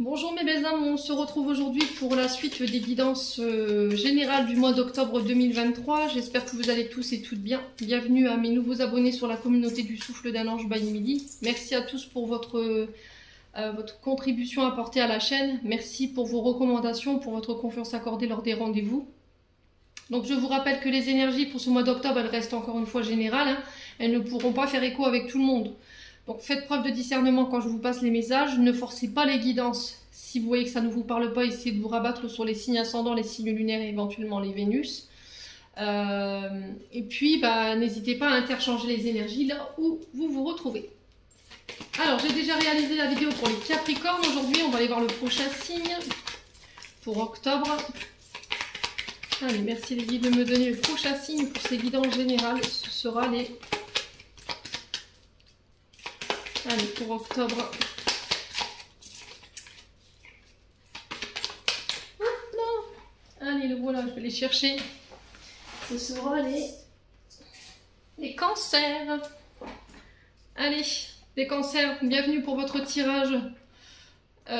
Bonjour mes belles âmes, on se retrouve aujourd'hui pour la suite des guidances générales du mois d'octobre 2023. J'espère que vous allez tous et toutes bien. Bienvenue à mes nouveaux abonnés sur la communauté du souffle d'un ange by Midi. Merci à tous pour votre contribution apportée à la chaîne. Merci pour vos recommandations, pour votre confiance accordée lors des rendez-vous. Donc je vous rappelle que les énergies pour ce mois d'octobre, elles restent encore une fois générales. Elles ne pourront pas faire écho avec tout le monde. Donc faites preuve de discernement quand je vous passe les messages, ne forcez pas les guidances. Si vous voyez que ça ne vous parle pas, essayez de vous rabattre sur les signes ascendants, les signes lunaires et éventuellement les Vénus. Et puis n'hésitez pas à interchanger les énergies là où vous vous retrouvez. Alors j'ai déjà réalisé la vidéo pour les Capricornes. Aujourd'hui on va aller voir le prochain signe pour octobre. Allez, merci les guides de me donner le prochain signe pour ces guidances générales. Ce sera les... Allez, pour octobre. Allez, le voilà, je vais les chercher. Ce sera les cancers. Allez, les cancers, bienvenue pour votre tirage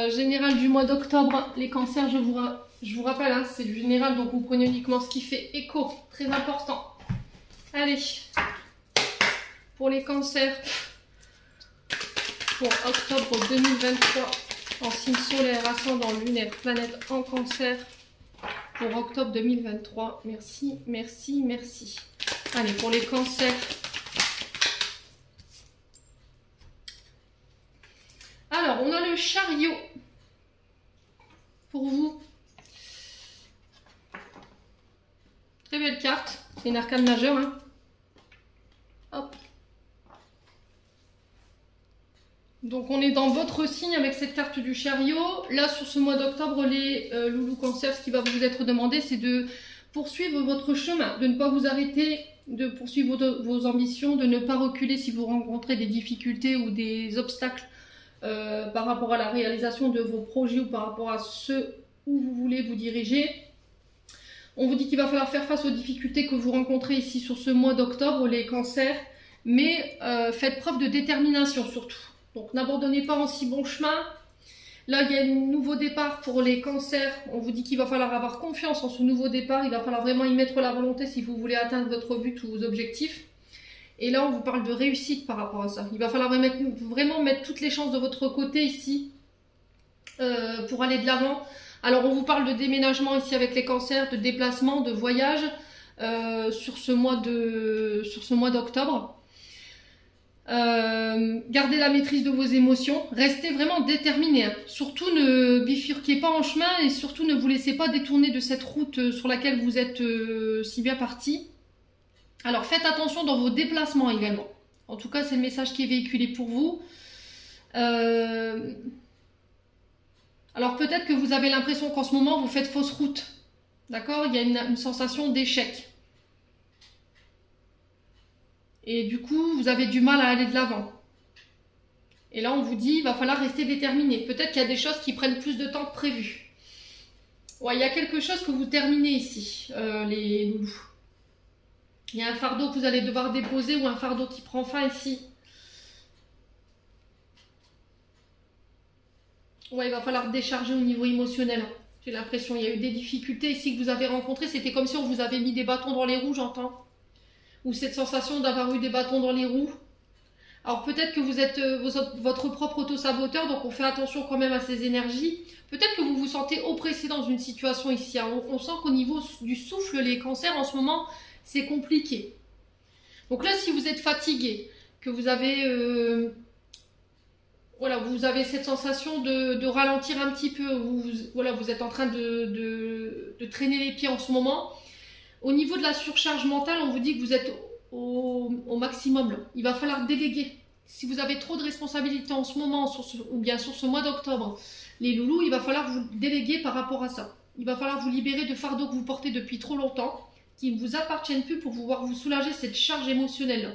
général du mois d'octobre. Les cancers, je vous rappelle, hein, c'est du général, donc vous prenez uniquement ce qui fait écho. Très important. Allez, pour les cancers. Pour octobre 2023, en signe solaire, ascendant, lunaire, planète en cancer. Pour octobre 2023, merci, merci, merci. Allez, pour les cancers. Alors, on a le chariot. Pour vous. Très belle carte. C'est une arcane majeure. Hein. Hop. Donc on est dans votre signe avec cette carte du chariot. Là sur ce mois d'octobre, les loulous cancer, ce qui va vous être demandé, c'est de poursuivre votre chemin, de ne pas vous arrêter, de poursuivre vos ambitions, de ne pas reculer si vous rencontrez des difficultés ou des obstacles par rapport à la réalisation de vos projets ou par rapport à ceux où vous voulez vous diriger. On vous dit qu'il va falloir faire face aux difficultés que vous rencontrez ici sur ce mois d'octobre, les cancers, mais faites preuve de détermination surtout. Donc n'abandonnez pas en si bon chemin. Là, il y a un nouveau départ pour les cancers. On vous dit qu'il va falloir avoir confiance en ce nouveau départ. Il va falloir vraiment y mettre la volonté si vous voulez atteindre votre but ou vos objectifs. Et là, on vous parle de réussite par rapport à ça. Il va falloir vraiment mettre toutes les chances de votre côté ici pour aller de l'avant. Alors, on vous parle de déménagement ici avec les cancers, de déplacement, de voyage sur ce mois d'octobre. Gardez la maîtrise de vos émotions, restez vraiment déterminés. Hein. Surtout ne bifurquez pas en chemin et surtout ne vous laissez pas détourner de cette route sur laquelle vous êtes si bien parti. Alors faites attention dans vos déplacements également. En tout cas, c'est le message qui est véhiculé pour vous. Alors peut-être que vous avez l'impression qu'en ce moment vous faites fausse route. D'accord? Il y a une sensation d'échec. Et du coup, vous avez du mal à aller de l'avant. Et là, on vous dit, il va falloir rester déterminé. Peut-être qu'il y a des choses qui prennent plus de temps que prévu. Ouais, il y a quelque chose que vous terminez ici, les loulous. Il y a un fardeau que vous allez devoir déposer ou un fardeau qui prend fin ici. Ouais, il va falloir décharger au niveau émotionnel. J'ai l'impression, il y a eu des difficultés ici que vous avez rencontrées. C'était comme si on vous avait mis des bâtons dans les roues, j'entends. Ou cette sensation d'avoir eu des bâtons dans les roues. Alors peut-être que vous êtes votre propre auto-saboteur, donc on fait attention quand même à ces énergies. Peut-être que vous vous sentez oppressé dans une situation ici. Hein. On sent qu'au niveau du souffle, les cancers en ce moment, c'est compliqué. Donc là, si vous êtes fatigué, que vous avez, voilà, vous avez cette sensation de ralentir un petit peu, vous êtes en train de traîner les pieds en ce moment. Au niveau de la surcharge mentale, on vous dit que vous êtes au maximum. Là. Il va falloir déléguer. Si vous avez trop de responsabilités en ce moment, ou bien sur ce mois d'octobre, les loulous, il va falloir vous déléguer par rapport à ça. Il va falloir vous libérer de fardeaux que vous portez depuis trop longtemps, qui ne vous appartiennent plus pour pouvoir vous soulager cette charge émotionnelle. Là.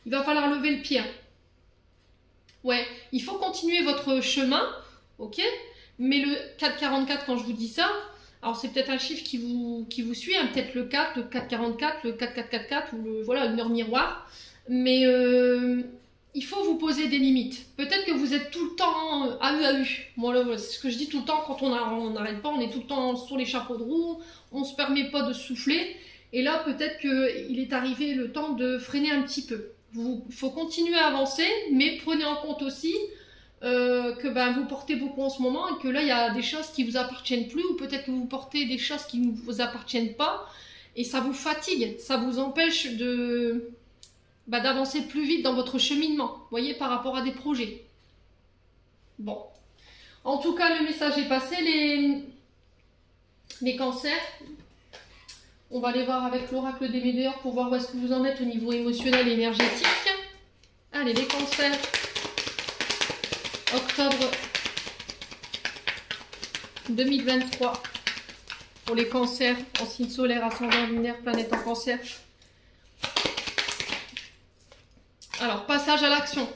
Il va falloir lever le pied. Ouais, il faut continuer votre chemin, ok? Mais le 444, quand je vous dis ça, alors c'est peut-être un chiffre qui vous suit, hein, peut-être le 4, le 444, le 4444 ou voilà, une heure miroir. Mais il faut vous poser des limites. Peut-être que vous êtes tout le temps AU. Moi, c'est ce que je dis tout le temps, quand on n'arrête pas, on est tout le temps sur les chapeaux de roue, on ne se permet pas de souffler. Et là, peut-être qu'il est arrivé le temps de freiner un petit peu. Il faut continuer à avancer, mais prenez en compte aussi que vous portez beaucoup en ce moment et que là, il y a des choses qui ne vous appartiennent plus, ou peut-être que vous portez des choses qui ne vous appartiennent pas, et ça vous fatigue, ça vous empêche d'avancer plus vite dans votre cheminement, vous voyez, par rapport à des projets. Bon. En tout cas, le message est passé, les cancers. On va aller voir avec l'oracle des médiors pour voir où est-ce que vous en êtes au niveau émotionnel et énergétique. Allez, les cancers. Octobre 2023. Pour les cancers en signe solaire, ascendant lunaire, planète en cancer. Alors, passage à l'action.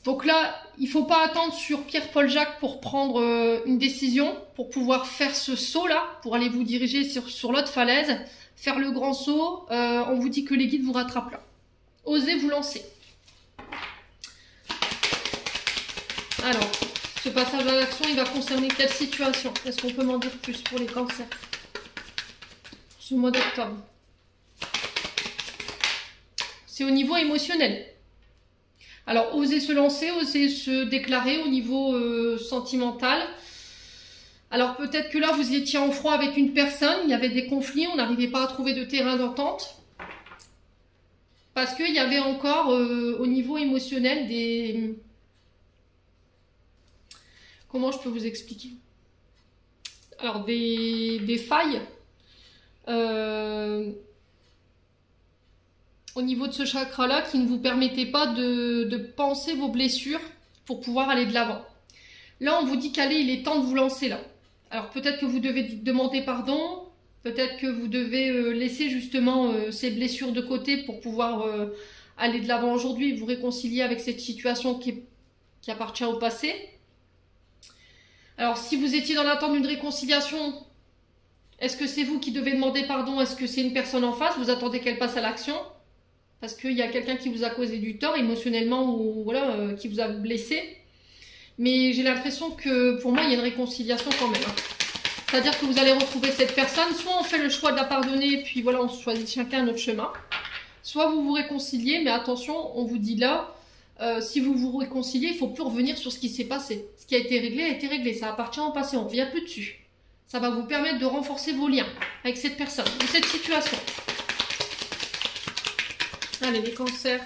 Donc là, il ne faut pas attendre sur Pierre-Paul Jacques pour prendre une décision, pour pouvoir faire ce saut-là, pour aller vous diriger sur l'autre falaise, faire le grand saut. On vous dit que les guides vous rattrapent là. Osez vous lancer. Alors, ce passage à l'action, il va concerner quelle situation? Est-ce qu'on peut m'en dire plus pour les cancers ce mois d'octobre? C'est au niveau émotionnel. Alors, osez se lancer, osez se déclarer au niveau sentimental. Alors, peut-être que là, vous étiez en froid avec une personne, il y avait des conflits, on n'arrivait pas à trouver de terrain d'entente. Parce qu'il y avait encore, au niveau émotionnel, des... Comment je peux vous expliquer? Alors, des failles. Au niveau de ce chakra-là, qui ne vous permettait pas de penser vos blessures pour pouvoir aller de l'avant. Là, on vous dit qu'allez, il est temps de vous lancer là. Alors, peut-être que vous devez demander pardon, peut-être que vous devez laisser justement ces blessures de côté pour pouvoir aller de l'avant aujourd'hui, vous réconcilier avec cette situation qui appartient au passé. Alors, si vous étiez dans l'attente d'une réconciliation, est-ce que c'est vous qui devez demander pardon? Est-ce que c'est une personne en face? Vous attendez qu'elle passe à l'action? Parce qu'il y a quelqu'un qui vous a causé du tort émotionnellement ou voilà, qui vous a blessé. Mais j'ai l'impression que pour moi, il y a une réconciliation quand même. C'est-à-dire que vous allez retrouver cette personne. Soit on fait le choix de la pardonner, puis voilà, on choisit chacun notre chemin. Soit vous vous réconciliez, mais attention, on vous dit là, si vous vous réconciliez, il ne faut plus revenir sur ce qui s'est passé. Ce qui a été réglé, ça appartient au passé, on ne revient plus dessus. Ça va vous permettre de renforcer vos liens avec cette personne, ou cette situation. Allez, les cancers.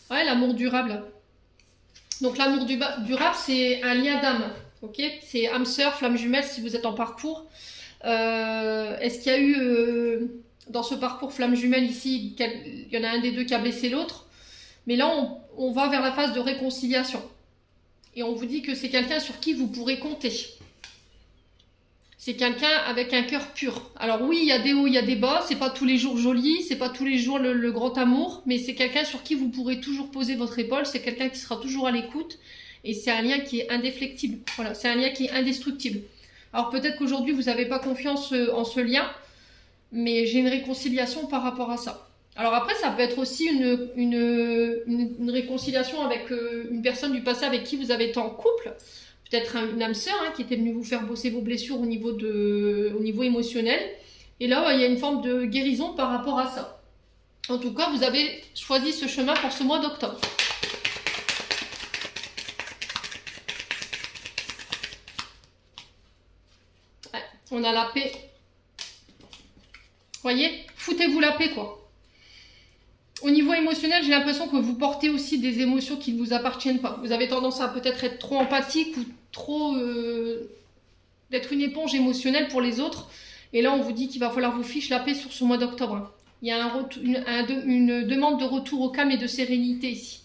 Ouais, l'amour durable. Donc l'amour durable, c'est un lien d'âme. Ok, c'est âme sœur, flamme jumelle si vous êtes en parcours. Est-ce qu'il y a eu dans ce parcours flamme jumelle ici, il y en a un des deux qui a blessé l'autre. Mais là, on va vers la phase de réconciliation. Et on vous dit que c'est quelqu'un sur qui vous pourrez compter. C'est quelqu'un avec un cœur pur. Alors oui, il y a des hauts, il y a des bas. C'est pas tous les jours joli, c'est pas tous les jours le grand amour. Mais c'est quelqu'un sur qui vous pourrez toujours poser votre épaule. C'est quelqu'un qui sera toujours à l'écoute. Et c'est un lien qui est indéflectible. Voilà, c'est un lien qui est indestructible. Alors peut-être qu'aujourd'hui, vous n'avez pas confiance en ce lien. Mais j'ai une réconciliation par rapport à ça. Alors après, ça peut être aussi une réconciliation avec une personne du passé avec qui vous avez été en couple. Peut-être une âme sœur qui était venue vous faire bosser vos blessures au niveau émotionnel. Et là, il y a une forme de guérison par rapport à ça. En tout cas, vous avez choisi ce chemin pour ce mois d'octobre. Ouais, on a la paix. Voyez, foutez-vous la paix, quoi. Au niveau émotionnel, j'ai l'impression que vous portez aussi des émotions qui ne vous appartiennent pas. Vous avez tendance à peut-être être trop empathique ou trop... d'être une éponge émotionnelle pour les autres. Et là, on vous dit qu'il va falloir vous fiche la paix sur ce mois d'octobre. Il y a une demande de retour au calme et de sérénité ici.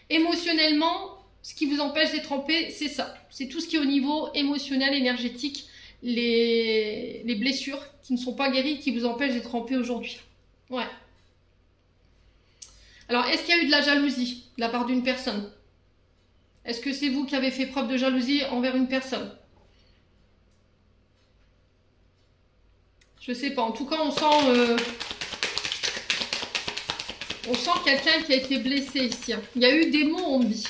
Émotionnellement, ce qui vous empêche d'être en paix, c'est ça. C'est tout ce qui est au niveau émotionnel, énergétique, les blessures qui ne sont pas guéries, qui vous empêchent d'être en paix aujourd'hui. Ouais. Alors, est-ce qu'il y a eu de la jalousie de la part d'une personne? Est-ce que c'est vous qui avez fait preuve de jalousie envers une personne? Je sais pas. En tout cas, on sent quelqu'un qui a été blessé ici. Hein. Il y a eu des mots, on me dit.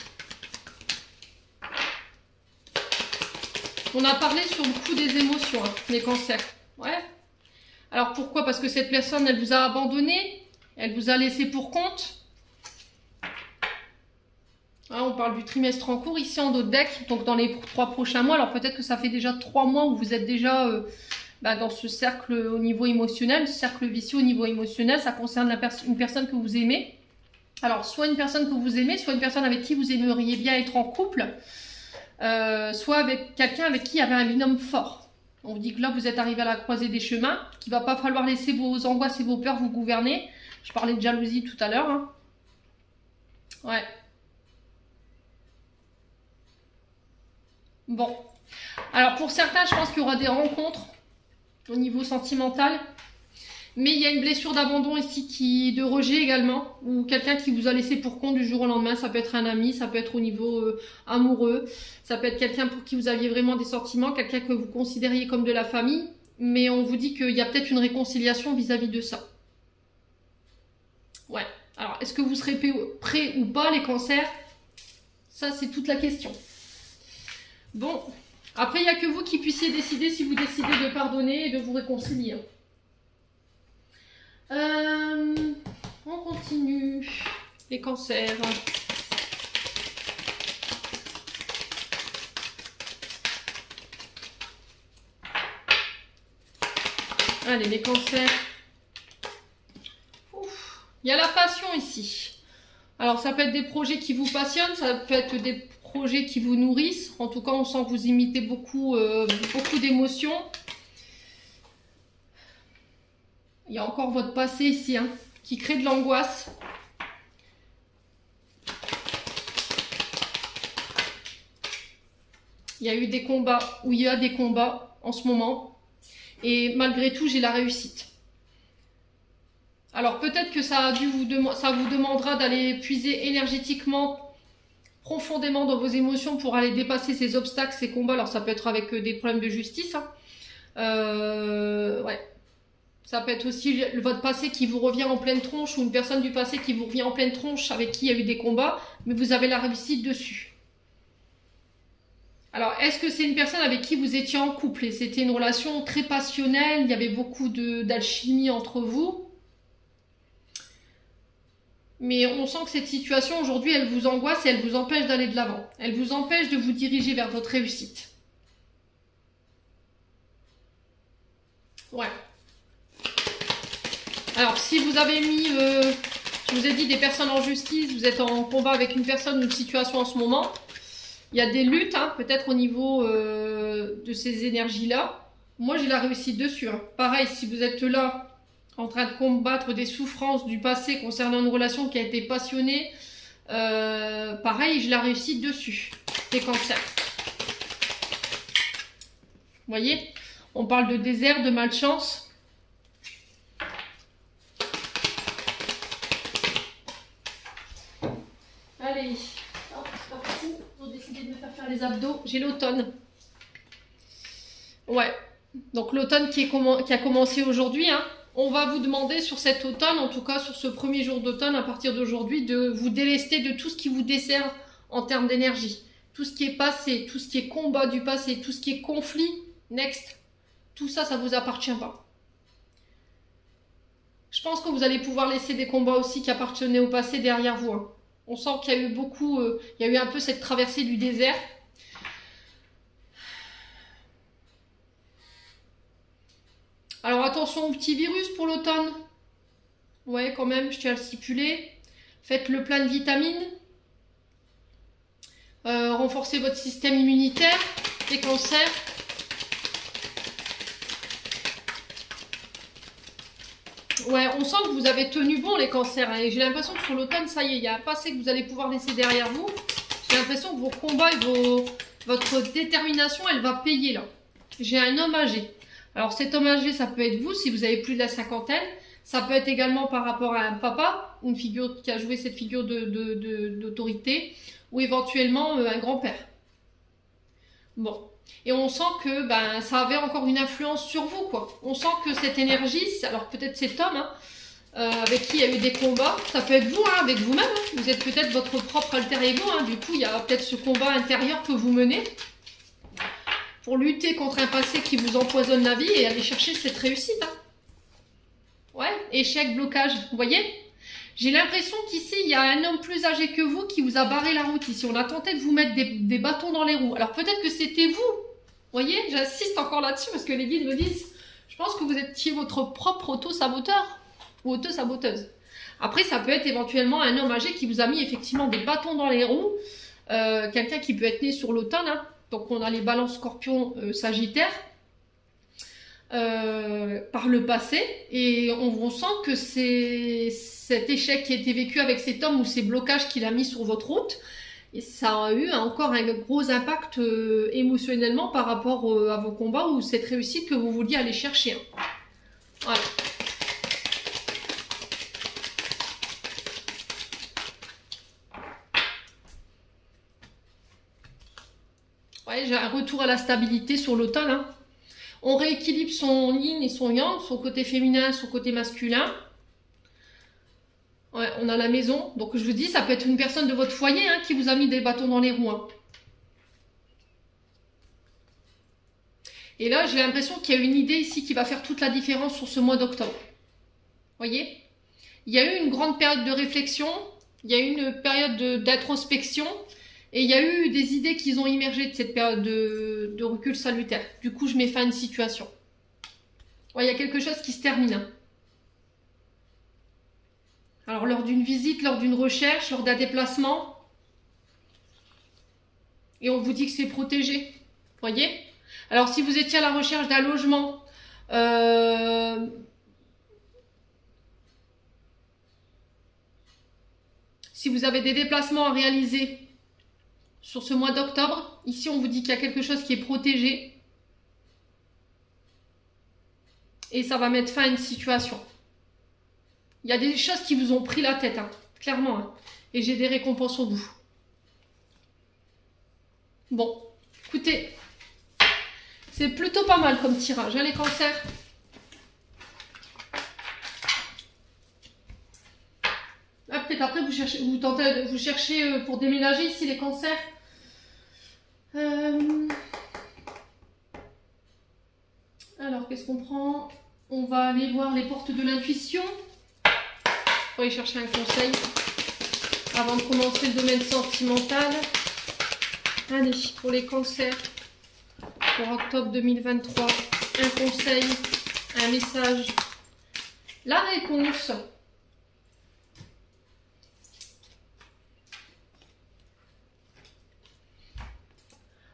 On a parlé sur le coup des émotions, hein, les cancers. Ouais. Alors pourquoi? Parce que cette personne, elle vous a abandonné, elle vous a laissé pour compte. Hein, on parle du trimestre en cours ici en dos de deck, donc dans les 3 prochains mois. Alors peut-être que ça fait déjà 3 mois où vous êtes déjà dans ce cercle au niveau émotionnel, ce cercle vicieux au niveau émotionnel. Ça concerne une personne que vous aimez. Alors soit une personne que vous aimez, soit une personne avec qui vous aimeriez bien être en couple. Soit avec quelqu'un avec qui il y avait un binôme fort. On vous dit que là, vous êtes arrivé à la croisée des chemins, qu'il ne va pas falloir laisser vos angoisses et vos peurs vous gouverner. Je parlais de jalousie tout à l'heure. Hein. Ouais. Bon. Alors, pour certains, je pense qu'il y aura des rencontres au niveau sentimental. Mais il y a une blessure d'abandon ici, de rejet également, ou quelqu'un qui vous a laissé pour compte du jour au lendemain. Ça peut être un ami, ça peut être au niveau amoureux, ça peut être quelqu'un pour qui vous aviez vraiment des sentiments, quelqu'un que vous considériez comme de la famille, mais on vous dit qu'il y a peut-être une réconciliation vis-à-vis de ça. Ouais, alors est-ce que vous serez prêts ou pas les cancers? Ça c'est toute la question. Bon, après il n'y a que vous qui puissiez décider si vous décidez de pardonner et de vous réconcilier. On continue. Les cancers. Allez, les cancers. Ouf. Il y a la passion ici. Alors, ça peut être des projets qui vous passionnent, ça peut être des projets qui vous nourrissent. En tout cas, on sent que vous imitez beaucoup d'émotions. Il y a encore votre passé ici, hein, qui crée de l'angoisse. Il y a eu des combats, ou il y a des combats en ce moment. Et malgré tout, j'ai la réussite. Alors peut-être que ça vous demandera d'aller puiser énergétiquement, profondément dans vos émotions pour aller dépasser ces obstacles, ces combats. Alors ça peut être avec des problèmes de justice. Hein. Ouais. Ça peut être aussi votre passé qui vous revient en pleine tronche ou une personne du passé qui vous revient en pleine tronche avec qui il y a eu des combats, mais vous avez la réussite dessus. Alors, est-ce que c'est une personne avec qui vous étiez en couple et c'était une relation très passionnelle, il y avait beaucoup d'alchimie entre vous? Mais on sent que cette situation aujourd'hui, elle vous angoisse et elle vous empêche d'aller de l'avant. Elle vous empêche de vous diriger vers votre réussite. Ouais. Alors, si vous avez mis, je vous ai dit, des personnes en justice, vous êtes en combat avec une personne ou une situation en ce moment, il y a des luttes, hein, peut-être au niveau de ces énergies-là. Moi, j'ai la réussite dessus. Hein. Pareil, si vous êtes là, en train de combattre des souffrances du passé concernant une relation qui a été passionnée, pareil, j'ai la réussite dessus. Des cancers. Vous voyez, on parle de désert, de malchance. Allez, hop, c'est parti. Pour décider de me faire les abdos, j'ai l'automne. Ouais, donc l'automne qui a commencé aujourd'hui. Hein. On va vous demander sur cet automne, en tout cas sur ce premier jour d'automne, à partir d'aujourd'hui, de vous délester de tout ce qui vous dessert en termes d'énergie. Tout ce qui est passé, tout ce qui est combat du passé, tout ce qui est conflit, next. Tout ça, ça ne vous appartient pas. Je pense que vous allez pouvoir laisser des combats aussi qui appartenaient au passé derrière vous. Hein. On sent qu'il y a eu beaucoup, il y a eu un peu cette traversée du désert. Alors attention au petit virus pour l'automne. Ouais, quand même, je tiens à le stipuler. Faites le plein de vitamines. Renforcez votre système immunitaire, les cancers. Ouais, on sent que vous avez tenu bon les cancers. Hein, et j'ai l'impression que sur l'automne, ça y est, il y a un passé que vous allez pouvoir laisser derrière vous. J'ai l'impression que vos combats et votre détermination, elle va payer là. J'ai un homme âgé. Alors cet homme âgé, ça peut être vous si vous avez plus de la cinquantaine. Ça peut être également par rapport à un papa, une figure qui a joué cette figure d'autorité, ou éventuellement un grand-père. Bon. Et on sent que ben, ça avait encore une influence sur vous, quoi. On sent que cette énergie, alors peut-être cet homme, hein, avec qui il y a eu des combats, ça peut être vous, hein, avec vous-même. Hein. Vous êtes peut-être votre propre alter ego. Hein. Du coup, il y a peut-être ce combat intérieur que vous menez pour lutter contre un passé qui vous empoisonne la vie et aller chercher cette réussite. Hein. Ouais, échec, blocage, vous voyez? J'ai l'impression qu'ici, il y a un homme plus âgé que vous qui vous a barré la route ici. On a tenté de vous mettre des bâtons dans les roues. Alors peut-être que c'était vous. Vous voyez, j'insiste encore là-dessus parce que les guides me disent, je pense que vous étiez votre propre auto-saboteur ou auto-saboteuse. Après, ça peut être éventuellement un homme âgé qui vous a mis effectivement des bâtons dans les roues. Quelqu'un qui peut être né sur l'automne. Hein. Donc on a les balances scorpions sagittaires. Par le passé et on sent que c'est cet échec qui a été vécu avec cet homme ou ces blocages qu'il a mis sur votre route et ça a eu encore un gros impact émotionnellement par rapport à vos combats ou cette réussite que vous vouliez aller chercher. Voilà. Ouais, j'ai un retour à la stabilité sur l'automne. Hein. On rééquilibre son yin et son yang, son côté féminin, son côté masculin. Ouais, on a la maison. Donc je vous dis, ça peut être une personne de votre foyer hein, qui vous a mis des bâtons dans les roues. Hein. Et là, j'ai l'impression qu'il y a une idée ici qui va faire toute la différence sur ce mois d'octobre. Voyez? Il y a eu une grande période de réflexion, il y a eu une période d'introspection. Et il y a eu des idées qui ont émergé de cette période de recul salutaire. Du coup, je mets fin à une situation. Ouais, il y a quelque chose qui se termine. Hein. Alors, lors d'une visite, lors d'une recherche, lors d'un déplacement. Et on vous dit que c'est protégé. Voyez? Alors, si vous étiez à la recherche d'un logement, si vous avez des déplacements à réaliser, sur ce mois d'octobre, ici on vous dit qu'il y a quelque chose qui est protégé. Et ça va mettre fin à une situation. Il y a des choses qui vous ont pris la tête, hein, clairement. Hein, et j'ai des récompenses pour vous. Bon, écoutez, c'est plutôt pas mal comme tirage, hein, les cancers. Ah, peut-être après vous cherchez pour déménager ici les cancers. Alors qu'est-ce qu'on prend? On va aller voir les portes de l'intuition. On va aller chercher un conseil avant de commencer le domaine sentimental. Allez, pour les cancers pour octobre 2023, un conseil, un message, la réponse.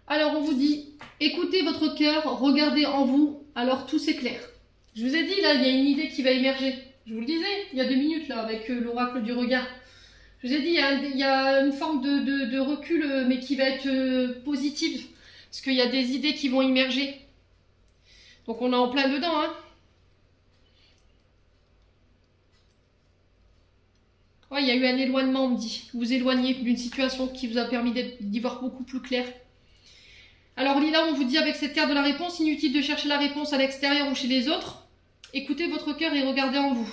Alors on vous dit, écoutez votre cœur, regardez en vous, alors tout s'éclaire. Je vous ai dit, là, il y a une idée qui va émerger. Je vous le disais, il y a 2 minutes, là, avec l'oracle du regard. Je vous ai dit, il y a une forme de recul, mais qui va être positive. Parce qu'il y a des idées qui vont émerger. Donc on est en plein dedans, hein. Ouais, il y a eu un éloignement, on me dit. Vous éloignez d'une situation qui vous a permis d'y voir beaucoup plus clair. Alors Lila, on vous dit avec cette carte de la réponse, inutile de chercher la réponse à l'extérieur ou chez les autres. Écoutez votre cœur et regardez en vous.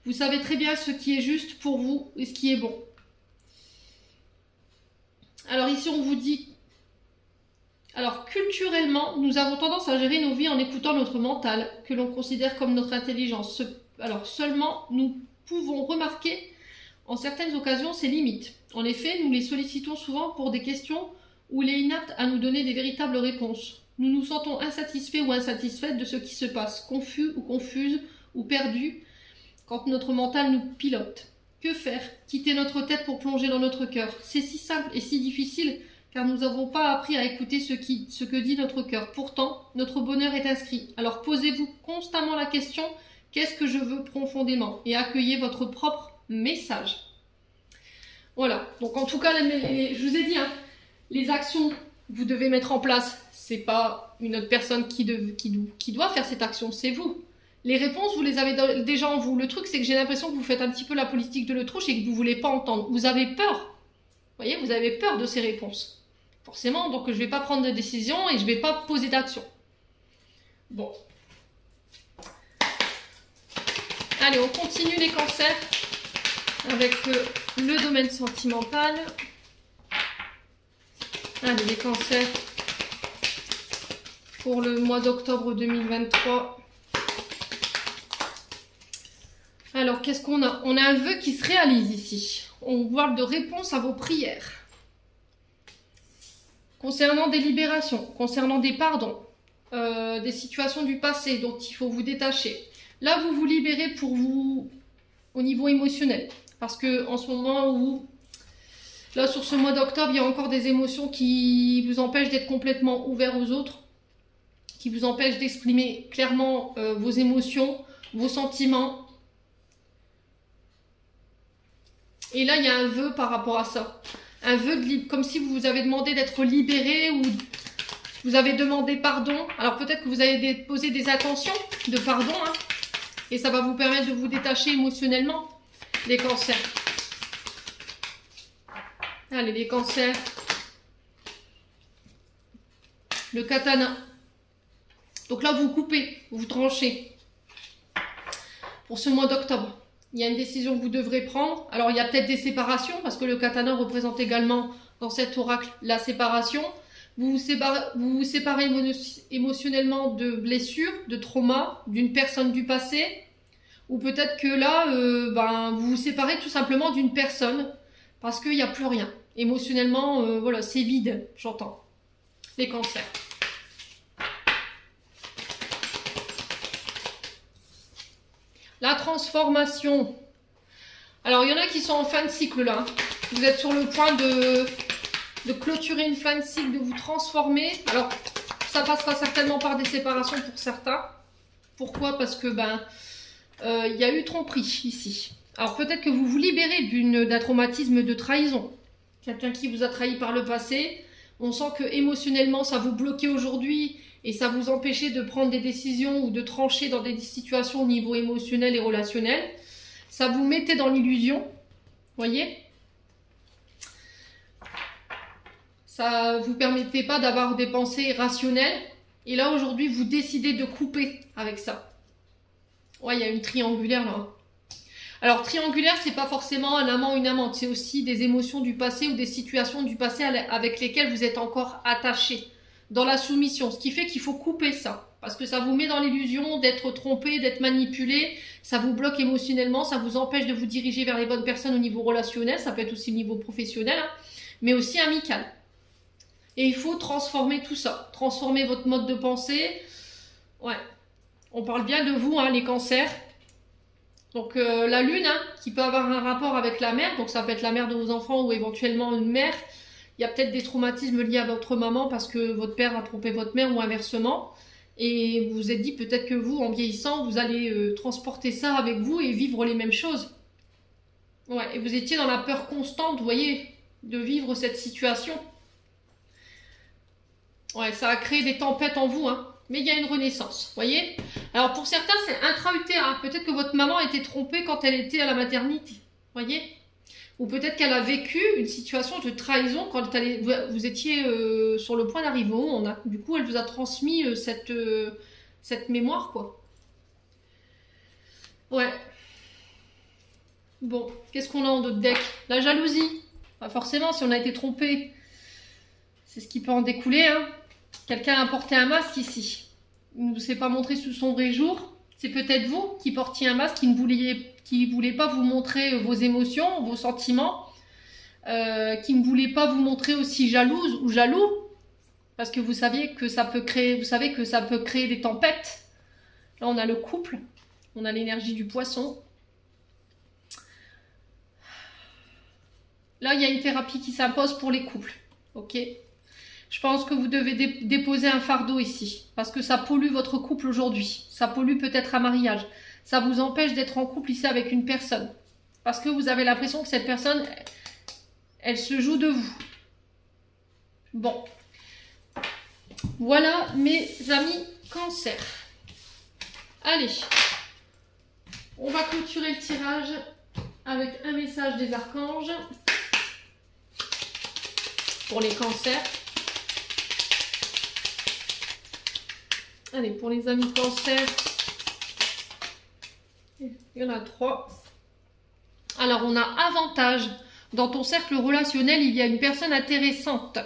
Vous savez très bien ce qui est juste pour vous et ce qui est bon. Alors ici, on vous dit... Alors culturellement, nous avons tendance à gérer nos vies en écoutant notre mental, que l'on considère comme notre intelligence. Alors seulement, nous pouvons remarquer en certaines occasions ses limites. En effet, nous les sollicitons souvent pour des questions où il est inapte à nous donner des véritables réponses. Nous nous sentons insatisfaits ou insatisfaites de ce qui se passe, confus ou confuses ou perdus quand notre mental nous pilote. Que faire? Quitter notre tête pour plonger dans notre cœur. C'est si simple et si difficile car nous n'avons pas appris à écouter ce que dit notre cœur. Pourtant, notre bonheur est inscrit. Alors posez-vous constamment la question, qu'est-ce que je veux profondément? Et accueillez votre propre message. Voilà, donc en tout cas, je vous ai dit, hein, les actions que vous devez mettre en place, c'est pas une autre personne qui doit faire cette action, c'est vous. Les réponses, vous les avez déjà en vous. Le truc, c'est que j'ai l'impression que vous faites un petit peu la politique de l'autruche et que vous ne voulez pas entendre. Vous avez peur. Vous voyez, vous avez peur de ces réponses. forcément, donc je ne vais pas prendre de décision et je ne vais pas poser d'action. Bon. Allez, on continue les cancers avec le domaine sentimental. Allez, les cancers pour le mois d'octobre 2023. Alors, qu'est-ce qu'on a? On a un vœu qui se réalise ici. On parle de réponse à vos prières. Concernant des libérations, concernant des pardons, des situations du passé dont il faut vous détacher. Là, vous vous libérez pour vous au niveau émotionnel. Parce que en ce moment où, là, sur ce mois d'octobre, il y a encore des émotions qui vous empêchent d'être complètement ouvert aux autres, qui vous empêchent d'exprimer clairement vos émotions, vos sentiments. Et là, il y a un vœu par rapport à ça. Un vœu, comme si vous vous avez demandé d'être libéré ou vous avez demandé pardon. Alors peut-être que vous avez déposé des intentions de pardon. Hein, et ça va vous permettre de vous détacher émotionnellement, les cancers. Allez, les cancers. Le katana. Donc là, vous coupez, vous tranchez. Pour ce mois d'octobre. Il y a une décision que vous devrez prendre. Alors, il y a peut-être des séparations, parce que le katana représente également, dans cet oracle, la séparation. Vous vous séparez émotionnellement de blessures, de traumas, d'une personne du passé. Ou peut-être que là, vous vous séparez tout simplement d'une personne, parce qu'il n'y a plus rien. Émotionnellement, voilà, c'est vide, j'entends. Les cancers. La transformation. Alors, il y en a qui sont en fin de cycle là. Vous êtes sur le point de clôturer une fin de cycle, de vous transformer. Alors, ça passera certainement par des séparations pour certains. Pourquoi? Parce que il y a eu tromperie ici. Alors, peut-être que vous vous libérez d'un traumatisme de trahison. Quelqu'un qui vous a trahi par le passé. On sent que émotionnellement, ça vous bloquait aujourd'hui. Et ça vous empêchait de prendre des décisions ou de trancher dans des situations au niveau émotionnel et relationnel. Ça vous mettait dans l'illusion, voyez. Ça ne vous permettait pas d'avoir des pensées rationnelles. Et là, aujourd'hui, vous décidez de couper avec ça. Ouais, il y a une triangulaire là. Alors, triangulaire, c'est pas forcément un amant ou une amante. C'est aussi des émotions du passé ou des situations du passé avec lesquelles vous êtes encore attaché. Dans la soumission, ce qui fait qu'il faut couper ça, parce que ça vous met dans l'illusion d'être trompé, d'être manipulé, ça vous bloque émotionnellement, ça vous empêche de vous diriger vers les bonnes personnes au niveau relationnel, ça peut être aussi au niveau professionnel, hein, mais aussi amical. Et il faut transformer tout ça, transformer votre mode de pensée. Ouais, on parle bien de vous, hein, les cancers. Donc la lune, hein, qui peut avoir un rapport avec la mère, donc ça peut être la mère de vos enfants ou éventuellement une mère. Il y a peut-être des traumatismes liés à votre maman parce que votre père a trompé votre mère ou inversement. Et vous vous êtes dit peut-être que vous, en vieillissant, vous allez transporter ça avec vous et vivre les mêmes choses. Ouais, et vous étiez dans la peur constante, vous voyez, de vivre cette situation. Ouais, ça a créé des tempêtes en vous, hein. Mais il y a une renaissance, vous voyez. Alors pour certains, c'est intra-utérin. Peut-être que votre maman a été trompée quand elle était à la maternité, vous voyez. Ou peut-être qu'elle a vécu une situation de trahison quand vous étiez sur le point d'arriver au monde. Du coup, elle vous a transmis cette mémoire, quoi. Ouais. Bon, qu'est-ce qu'on a en d'autres deck? La jalousie. Pas forcément, si on a été trompé, c'est ce qui peut en découler. Hein. Quelqu'un a porté un masque ici. Il ne s'est pas montré sous son vrai jour. C'est peut-être vous qui portiez un masque, qui ne voulait pas vous montrer vos émotions, vos sentiments, qui ne voulait pas vous montrer aussi jalouse ou jaloux, parce que vous saviez que ça peut créer, vous savez que ça peut créer des tempêtes. Là, on a le couple, on a l'énergie du poisson. Là, il y a une thérapie qui s'impose pour les couples, ok? Je pense que vous devez déposer un fardeau ici, parce que ça pollue votre couple aujourd'hui. Ça pollue peut-être un mariage. Ça vous empêche d'être en couple ici avec une personne. Parce que vous avez l'impression que cette personne, elle se joue de vous. Bon. Voilà mes amis cancer. Allez. On va clôturer le tirage avec un message des archanges pour les cancers. Allez, pour les amis Cancer, il y en a 3. Alors, on a avantage. Dans ton cercle relationnel, il y a une personne intéressante.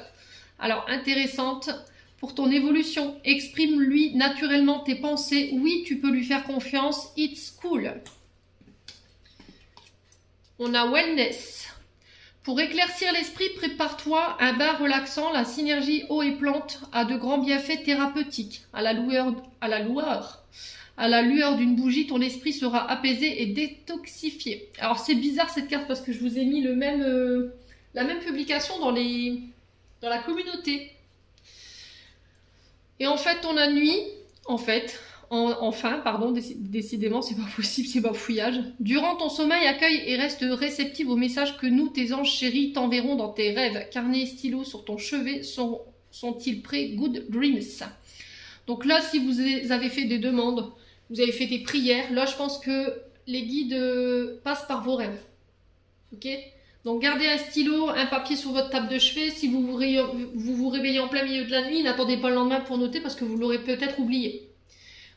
Alors, intéressante pour ton évolution. Exprime-lui naturellement tes pensées. Oui, tu peux lui faire confiance. It's cool. On a wellness. Pour éclaircir l'esprit, prépare-toi un bain relaxant. La synergie eau et plante a de grands bienfaits thérapeutiques. À la lueur d'une bougie, ton esprit sera apaisé et détoxifié. Alors c'est bizarre cette carte parce que je vous ai mis la même publication dans la communauté. Et en fait, on a nuit, décidément, c'est pas possible, c'est bafouillage. Durant ton sommeil, accueille et reste réceptive aux messages que nous, tes anges chéris, t'enverront dans tes rêves. Carnet et stylo sur ton chevet sont-ils prêts? Good dreams. Donc là, si vous avez fait des demandes, vous avez fait des prières, là, je pense que les guides passent par vos rêves. Ok? Donc gardez un stylo, un papier sur votre table de chevet. Si vous vous réveillez en plein milieu de la nuit, n'attendez pas le lendemain pour noter parce que vous l'aurez peut-être oublié.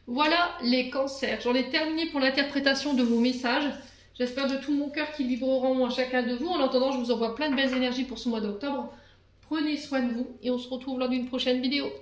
Voilà les cancers. J'en ai terminé pour l'interprétation de vos messages. J'espère de tout mon cœur qu'ils vibreront à chacun de vous. En attendant, je vous envoie plein de belles énergies pour ce mois d'octobre. Prenez soin de vous et on se retrouve lors d'une prochaine vidéo.